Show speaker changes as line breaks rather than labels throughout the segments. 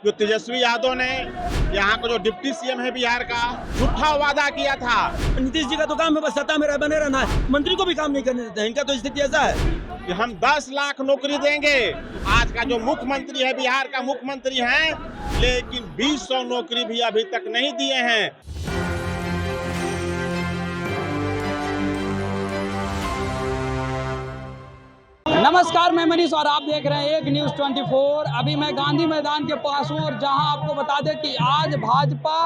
जो तेजस्वी यादव ने यहाँ का जो डिप्टी सीएम है बिहार का झूठा वादा किया था।
नीतीश जी का तो काम है बस सत्ता में बने रहना है, मंत्री को भी काम नहीं करने देते हैं। इनका तो स्थिति ऐसा है
कि हम 10 लाख नौकरी देंगे। आज का जो मुख्यमंत्री है बिहार का मुख्यमंत्री है, लेकिन 200 नौकरी भी अभी तक नहीं दिए हैं।
नमस्कार, मैं मनीष और आप देख रहे हैं एक न्यूज़ 24। अभी मैं गांधी मैदान के पास हूँ और जहां आपको बता दें कि आज भाजपा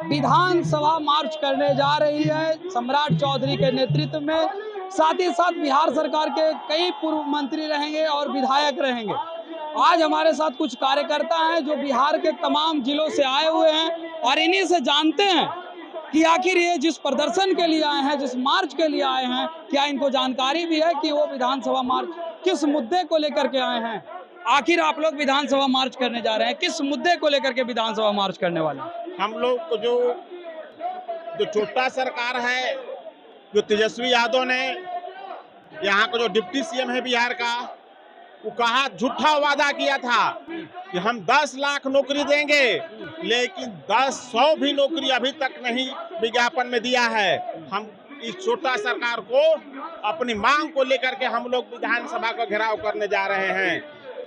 विधानसभा मार्च करने जा रही है सम्राट चौधरी के नेतृत्व में। साथ ही साथ बिहार सरकार के कई पूर्व मंत्री रहेंगे और विधायक रहेंगे। आज हमारे साथ कुछ कार्यकर्ता हैं जो बिहार के तमाम जिलों से आए हुए हैं और इन्हीं से जानते हैं कि आखिर ये जिस प्रदर्शन के लिए आए हैं, जिस मार्च के लिए आए हैं, क्या इनको जानकारी भी है कि वो विधानसभा मार्च किस मुद्दे को लेकर के आए हैं। आखिर आप लोग विधानसभा मार्च करने जा रहे हैं, किस मुद्दे को लेकर के विधानसभा मार्च करने वाले हैं?
हम लोग को जो छोटा सरकार है, जो तेजस्वी यादव ने यहाँ का जो डिप्टी सीएम है बिहार का, वो कहा झूठा वादा किया था कि हम 10 लाख नौकरी देंगे, लेकिन 100 भी नौकरी अभी तक नहीं विज्ञापन में दिया है। हम इस छोटा सरकार को अपनी मांग को लेकर के हम लोग विधानसभा का घेराव करने जा रहे हैं।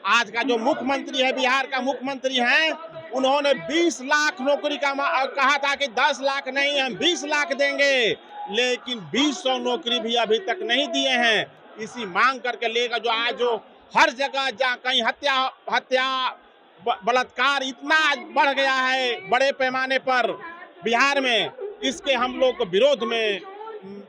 आज का जो मुख्यमंत्री है बिहार का मुख्यमंत्री हैं, उन्होंने 20 लाख नौकरी का कहा था कि 10 लाख नहीं, हम 20 लाख देंगे, लेकिन 200 नौकरी भी अभी तक नहीं दिए हैं। इसी मांग करके लेकर जो आज जो हर जगह जहाँ कहीं हत्या बलात्कार इतना बढ़ गया है बड़े पैमाने पर बिहार में, इसके हम लोग को विरोध में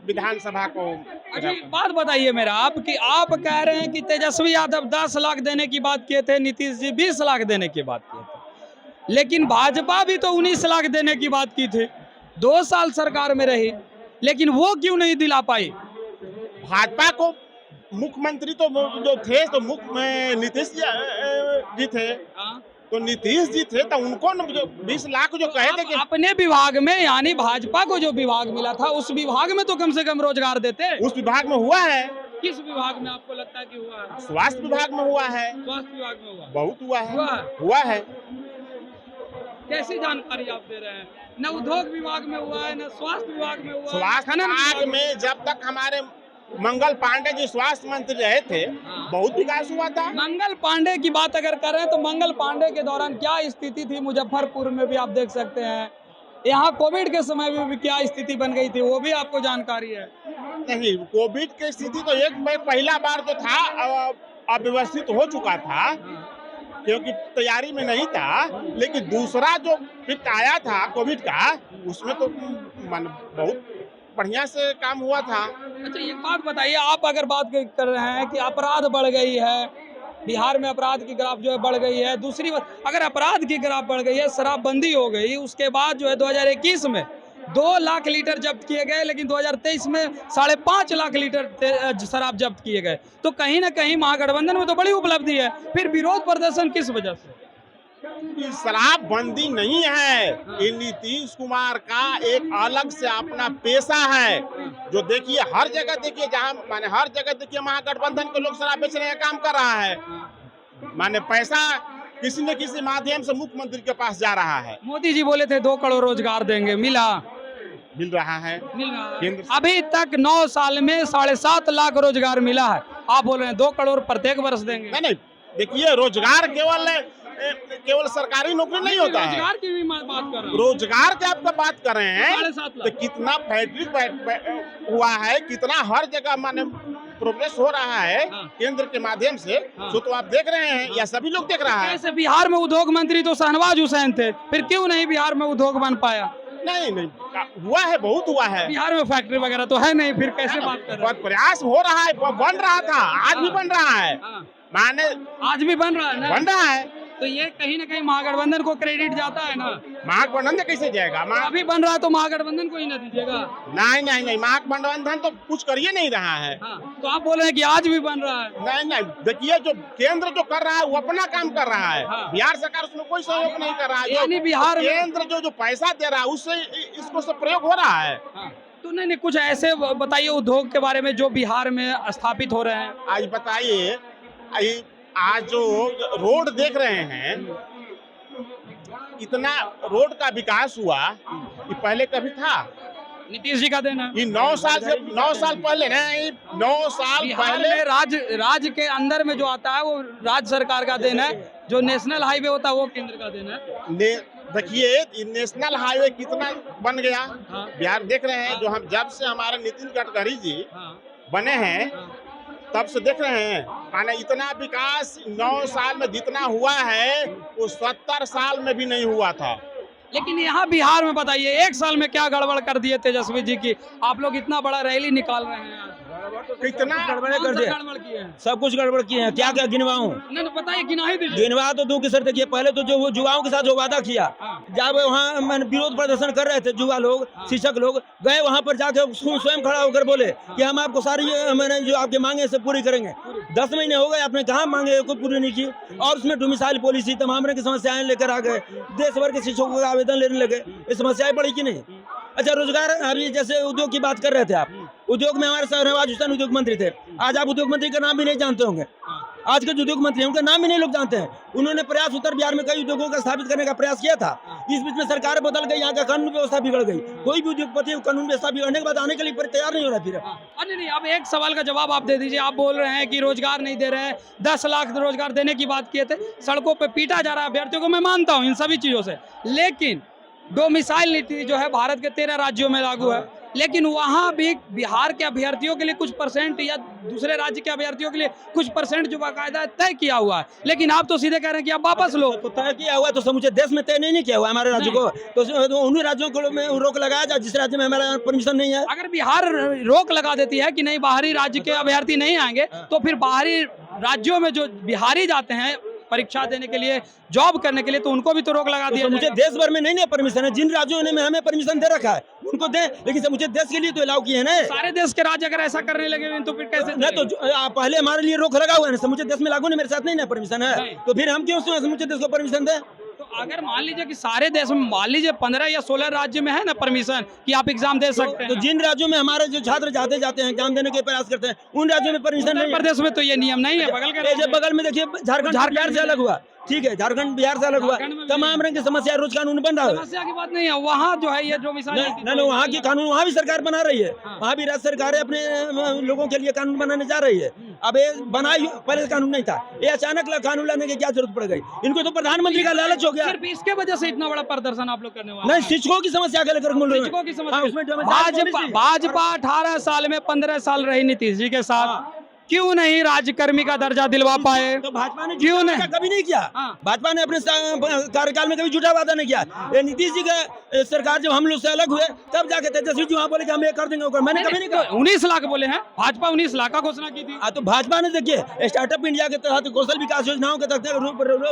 विधानसभा को।
अच्छा, एक बात बताइए मेरा, आप आप कह रहे हैं कि तेजस्वी यादव 10 लाख देने की बात किए थे, नीतीश जी 20 लाख देने की बात किए थे, लेकिन भाजपा भी तो 19 लाख देने की बात की थी। 2 साल सरकार में रही, लेकिन वो क्यों नहीं दिला पाई?
भाजपा को मुख्यमंत्री तो जो थे तो नीतीश जी थे, तो नीतीश जी थे तो उनको जो 20 लाख जो कहे थे कि
अपने विभाग में, यानी भाजपा को जो विभाग मिला था उस विभाग में तो कम से कम रोजगार देते।
उस विभाग में हुआ है।
किस विभाग में आपको लगता है कि हुआ है?
स्वास्थ्य विभाग में हुआ है।
स्वास्थ्य विभाग में हुआ,
बहुत हुआ है।
कैसी जानकारी आप दे रहे हैं? न उद्योग विभाग में हुआ है, न स्वास्थ्य विभाग में हुआ।
स्वास्थ्य विभाग में जब तक हमारे मंगल पांडे जी स्वास्थ्य मंत्री रहे थे, बहुत विकास हुआ था।
मंगल पांडे की बात अगर करें तो मंगल पांडे के दौरान क्या स्थिति थी मुजफ्फरपुर में भी आप देख सकते हैं। यहाँ कोविड के समय में भी क्या स्थिति बन गई थी वो भी आपको जानकारी है?
नहीं, कोविड की स्थिति तो एक पहला बार जो था अव्यवस्थित हो चुका था, क्योंकि तैयारी में नहीं था, लेकिन दूसरा जो फिट आया था कोविड का, उसमें तो बहुत बढ़िया से काम हुआ था।
अच्छा, एक बात बताइए, आप अगर बात कर रहे हैं कि अपराध बढ़ गई है बिहार में, अपराध की ग्राफ जो है बढ़ गई है, दूसरी बात अगर अपराध की ग्राफ बढ़ गई है, शराबबंदी हो गई, उसके बाद जो है 2021 में 2 लाख लीटर जब्त किए गए, लेकिन 2023 में 5.5 लाख लीटर शराब जब्त किए गए, तो कहीं ना कहीं महागठबंधन में तो बड़ी उपलब्धि है। फिर विरोध प्रदर्शन किस वजह से?
शराबबंदी नहीं है, ये नीतीश कुमार का एक अलग से अपना पेशा है। जो देखिए हर जगह देखिए, जहाँ माने हर जगह देखिए महागठबंधन के लोग शराब बेचने का काम कर रहा है। माने पैसा किसी न किसी माध्यम से मुख्यमंत्री के पास जा रहा है।
मोदी जी बोले थे 2 करोड़ रोजगार देंगे, मिल रहा है। अभी तक 9 साल में 7.5 लाख रोजगार मिला है। आप बोल रहे हैं 2 करोड़ प्रत्येक वर्ष देंगे।
नहीं, देखिए रोजगार केवल सरकारी नौकरी नहीं होता है।
रोजगार की भी बात कर रहे हैं।
रोजगार की आपका बात कर रहे हैं
7.5 लाख।
तो कितना फैक्ट्री हुआ है, कितना हर जगह माने प्रोग्रेस हो रहा है केंद्र के माध्यम से, तो आप देख रहे हैं या सभी लोग देख रहा है।
ऐसे बिहार में उद्योग मंत्री तो शहनवाज हुसैन थे, फिर क्यों नहीं बिहार में उद्योग बन पाया?
नहीं, हुआ है, बहुत हुआ है।
बिहार में फैक्ट्री वगैरह तो है नहीं, फिर कैसे बात कर रहे हैं?
प्रयास हो रहा है, बन रहा था, आज भी बन रहा है। माने
आज भी बन रहा है ना?
बन रहा है,
तो ये कहीं ना कहीं महागठबंधन को क्रेडिट जाता है ना।
महागठबंधन से कैसे जाएगा?
अभी बन रहा है तो महागठबंधन को ही ना दीजिएगा।
नहीं, महागठबंधन तो कुछ कर ही नहीं रहा है।
तो आप बोल रहे हैं कि आज भी बन रहा है?
नहीं, देखिए जो केंद्र जो कर रहा है वो अपना काम कर रहा है। बिहार सरकार उसमें कोई सहयोग नहीं कर रहा है।
यानी बिहार में
केंद्र जो पैसा दे रहा है उससे इसको सब प्रयोग हो रहा है।
तो नहीं, कुछ ऐसे बताइए उद्योग के बारे में जो बिहार में स्थापित हो रहे हैं।
आज बताइए, आज जो रोड देख रहे हैं, इतना रोड का विकास हुआ कि पहले कभी था।
नीतीश जी का देना
ये 9 साल पहले ना, 9 साल
बिहार
पहले
में राज्य के अंदर में जो आता है वो राज्य सरकार का देना है, जो नेशनल हाईवे होता है वो केंद्र का देना है।
देखिए ये नेशनल हाईवे कितना बन गया।
हाँ।
बिहार देख रहे हैं, जो हम जब से हमारे नितिन गडकरी जी
हाँ।
बने हैं तब से देख रहे हैं, माने इतना विकास 9 साल में जितना हुआ है वो 70 साल में भी नहीं हुआ था।
लेकिन यहाँ बिहार में बताइए 1 साल में क्या गड़बड़ कर दिए तेजस्वी जी की, आप लोग इतना बड़ा रैली निकाल रहे हैं आज।
कितना
गड़बड़े
कौन
कर
सा
दिए,
गड़बड़ किए हैं?
सब कुछ गड़बड़ किए हैं। क्या क्या गिनवाऊं?
नहीं बताइए, गिना ही दीजिए।
गिनवा तो दो कि सर देखिए, पहले तो जो वो युवाओं के साथ जो वादा किया, जब वहाँ मैंने विरोध प्रदर्शन कर रहे थे युवा लोग, शिक्षक लोग गए वहाँ पर जाकर स्वयं खड़ा होकर बोले कि हम आपको सारी मैंने जो आपके मांगे सब पूरी करेंगे। 10 महीने हो गए, आपने कहाँ मांगे कोई पूरी नहीं की, और उसमें डोमिसाइल पॉलिसी तमाम तरह की समस्याएं लेकर आ गए। देश भर के शिक्षकों का आवेदन लेने लगे, ये समस्याएं बढ़ी कि नहीं? अच्छा, रोजगार, अभी जैसे उद्योग की बात कर रहे थे आप, उद्योग में हमारे शहनवाज हुसैन उद्योग मंत्री थे, आज आप उद्योग मंत्री का नाम भी नहीं जानते होंगे। आज के जो उद्योग मंत्री हैं उनका नाम भी नहीं लोग जानते हैं। उन्होंने प्रयास उत्तर बिहार में कई उद्योगों का स्थापित करने का प्रयास किया था। इस बीच में सरकार बदल गई, यहाँ का कानून व्यवस्था बिगड़ गई। कोई भी उद्योगपति कानून व्यवस्था बिगड़ने के बाद आने के लिए तैयार नहीं हो रहा। फिर
नहीं, अब एक सवाल का जवाब आप दे दीजिए। आप बोल रहे हैं कि रोजगार नहीं दे रहे हैं, 10 लाख रोजगार देने की बात किए थे, सड़कों पे पीटा जा रहा है अभ्यर्थियों को, मैं मानता हूँ इन सभी चीजों से, लेकिन डोमिसाइल नीति जो है भारत के 13 राज्यों में लागू है, लेकिन वहाँ भी बिहार के अभ्यर्थियों के लिए कुछ परसेंट या दूसरे राज्य के अभ्यर्थियों के लिए कुछ परसेंट जो बाकायदा तय किया हुआ है, लेकिन आप तो सीधे कह रहे हैं कि आप वापस लो।
तो तय किया हुआ तो समूचे देश में तय नहीं किया हुआ हमारे राज्य को, तो उन्हीं राज्यों को में रोक लगाया जाए जिस राज्य में हमारा परमिशन नहीं है।
अगर बिहार रोक लगा देती है कि नहीं बाहरी राज्य के अभ्यर्थी नहीं आएंगे, तो फिर बाहरी राज्यों में जो बिहारी जाते हैं परीक्षा देने के लिए, जॉब करने के लिए, तो उनको भी तो रोक लगा दिया।
मुझे देश भर में नहीं परमिशन है, जिन राज्यों ने हमें परमिशन दे रखा है उनको दे, लेकिन मुझे देश के लिए तो अलाउ किए ना।
सारे देश के राज्य अगर ऐसा करने लगे तो फिर कैसे?
नहीं तो पहले हमारे लिए रोक लगा हुआ है, समूचे देश में लागू नहीं, मेरे साथ नहीं ना परमिशन है, तो फिर हम क्यों समूचे देश को परमिशन दें?
तो अगर मान लीजिए कि सारे देश में, मान लीजिए 15 या 16 राज्य में है ना परमिशन कि आप एग्जाम दे सकते हैं,
तो जिन राज्यों में हमारे जो छात्र जाते हैं एग्जाम देने के प्रयास करते हैं, उन राज्यों में परमिशन नहीं है।
प्रदेश में तो ये नियम नहीं है।
बगल में देखिए झारखंड बिहार से अलग हुआ, ठीक है, झारखंड बिहार से अलग हुआ, तमाम रंग की समस्या, रोज कानून बन रहा है।
समस्या की बात नहीं है, वहाँ जो है ये जो मिसाल
नहीं, वहाँ की कानून वहाँ भी सरकार बना रही है, वहाँ भी राज्य सरकार अपने लोगों के लिए कानून बनाने जा रही है। अब ये बनाई, पहले कानून नहीं था, ये अचानक कानून लाने की क्या जरूरत पड़ गई? इनको तो प्रधानमंत्री का लालच हो गया।
सिर्फ इसके वजह से इतना बड़ा प्रदर्शन आप लोग करने वाले?
नहीं, शिक्षकों की समस्या के लेकर
शिक्षकों की समस्या। भाजपा 18 साल में 15 साल रही नीतीश जी के साथ, क्यों नहीं राज्यकर्मी का दर्जा दिलवा पाए?
तो भाजपा ने
क्यों नहीं?
कभी नहीं किया। भाजपा ने अपने कार्यकाल में कभी झूठा वादा नहीं किया। ये नीतीश जी का सरकार जब हम लोग से अलग हुए तब जाके तेजस्वी जी वहाँ बोले कि हम ये कर देंगे, मैंने कभी नहीं कहा।
19 लाख बोले हैं, भाजपा 19 लाख का घोषणा की थी।
तो भाजपा ने देखिए स्टार्टअप इंडिया के तहत कौशल विकास योजनाओं के तहत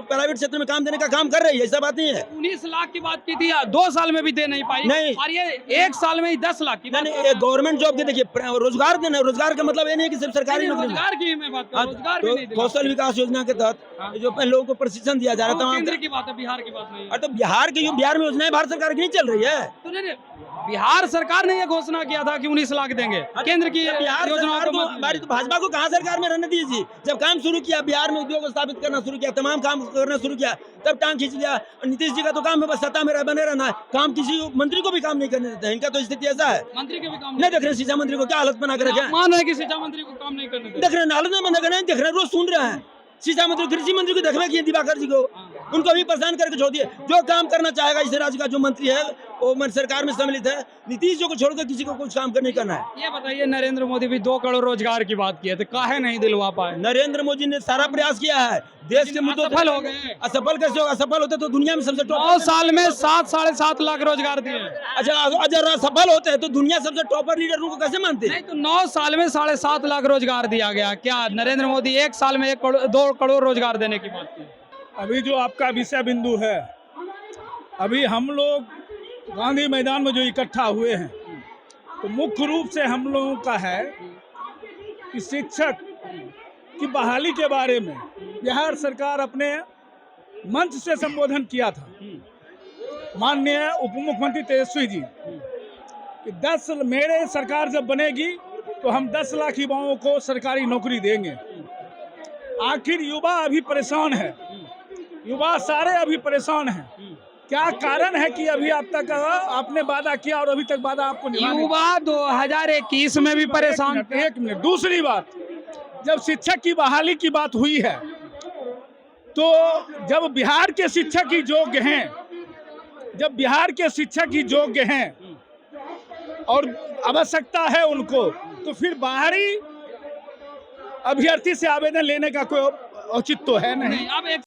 प्राइवेट क्षेत्र में काम देने का काम कर रही है, ऐसा बात नहीं है।
19 लाख की बात की थी, 2 साल में भी दे नहीं पाई,
नहीं,
और ये 1 साल में ही 10 लाख की।
गवर्नमेंट जॉब के देखिए रोजगार देना, रोजगार का मतलब ये नहीं कि सिर्फ सरकारी
रोजगार की मैं बात कर, रोजगार भी नहीं दिला।
कौशल विकास योजना के तहत जो लोगों को प्रशिक्षण दिया जा रहा था,
केंद्र की बात है, बिहार की बात नहीं है।
तो बिहार में योजनाएं भारत सरकार की नहीं चल रही है।
तो नहीं, बिहार सरकार ने यह घोषणा किया था कि 19 लाख देंगे केंद्र की योजनाओं को।
हमारी तो भाजपा को कहाँ सरकार में रहने दीजिए। जब काम शुरू किया, बिहार में उद्योग स्थापित करना शुरू किया, तमाम काम करना शुरू किया, तब टांग खींच लिया। नीतीश जी का तो काम है बस सत्ता में बने रहना है, काम किसी मंत्री को भी काम नहीं करने देते हैं। इनका तो स्थिति ऐसा है,
मंत्री के भी काम
नहीं देख रहे, शिक्षा मंत्री को क्या हालत बना कर रखे,
मान रहे कि शिक्षा मंत्री को काम नहीं करने
देख रहे, हालत में बंद नहीं देख रहे, रोज सुन रहे हैं। शिक्षा मंत्री, कृषि मंत्री को देखने की दिवाकर जी को, उनको भी परेशान करके छोड़ दिए। जो काम करना चाहेगा इस राज्य का जो मंत्री है वो सरकार में सम्मिलित है, नीतीश जी को छोड़कर किसी को कुछ काम नहीं करना है।
ये बताइए, नरेंद्र मोदी भी 2 करोड़ रोजगार की बात किए थे, काहे नहीं दिलवा पाए?
नरेंद्र मोदी ने सारा प्रयास किया है, देश के मुद्दों
असफल हो गए।
असफल कैसे होगा? असफल होते तो दुनिया में सबसे
9 साल में 7-7.5 लाख रोजगार दिए।
अच्छा, अगर सफल होते हैं तो दुनिया सबसे टॉपर लीडर को कैसे मानते हैं?
नहीं तो 9 साल में 7.5 लाख रोजगार दिया गया, क्या नरेंद्र मोदी 1 साल में 2 करोड़ रोजगार देने की बात की?
अभी जो आपका विषय बिंदु है, अभी हम लोग गांधी मैदान में जो इकट्ठा हुए हैं, तो मुख्य रूप से हम लोगों का है कि शिक्षक की बहाली के बारे में बिहार सरकार अपने मंच से संबोधन किया था, माननीय उप मुख्यमंत्री तेजस्वी जी, कि मेरे सरकार जब बनेगी तो हम 10 लाख युवाओं को सरकारी नौकरी देंगे। आखिर युवा अभी परेशान है, युवा सारे अभी परेशान हैं। क्या कारण है कि अभी आप तक आपने वादा किया और अभी तक वादा आपको निभाने?
युवा 2021 में भी परेशान थे।
एक मिनट, दूसरी बात, जब शिक्षक की बहाली की बात हुई है तो जब बिहार के शिक्षक ही योग्य हैं, जब बिहार के शिक्षक ही योग्य हैं और आवश्यकता है उनको, तो फिर बाहरी अभ्यर्थी से आवेदन लेने का कोई औचित्य तो है नहीं।
अब एक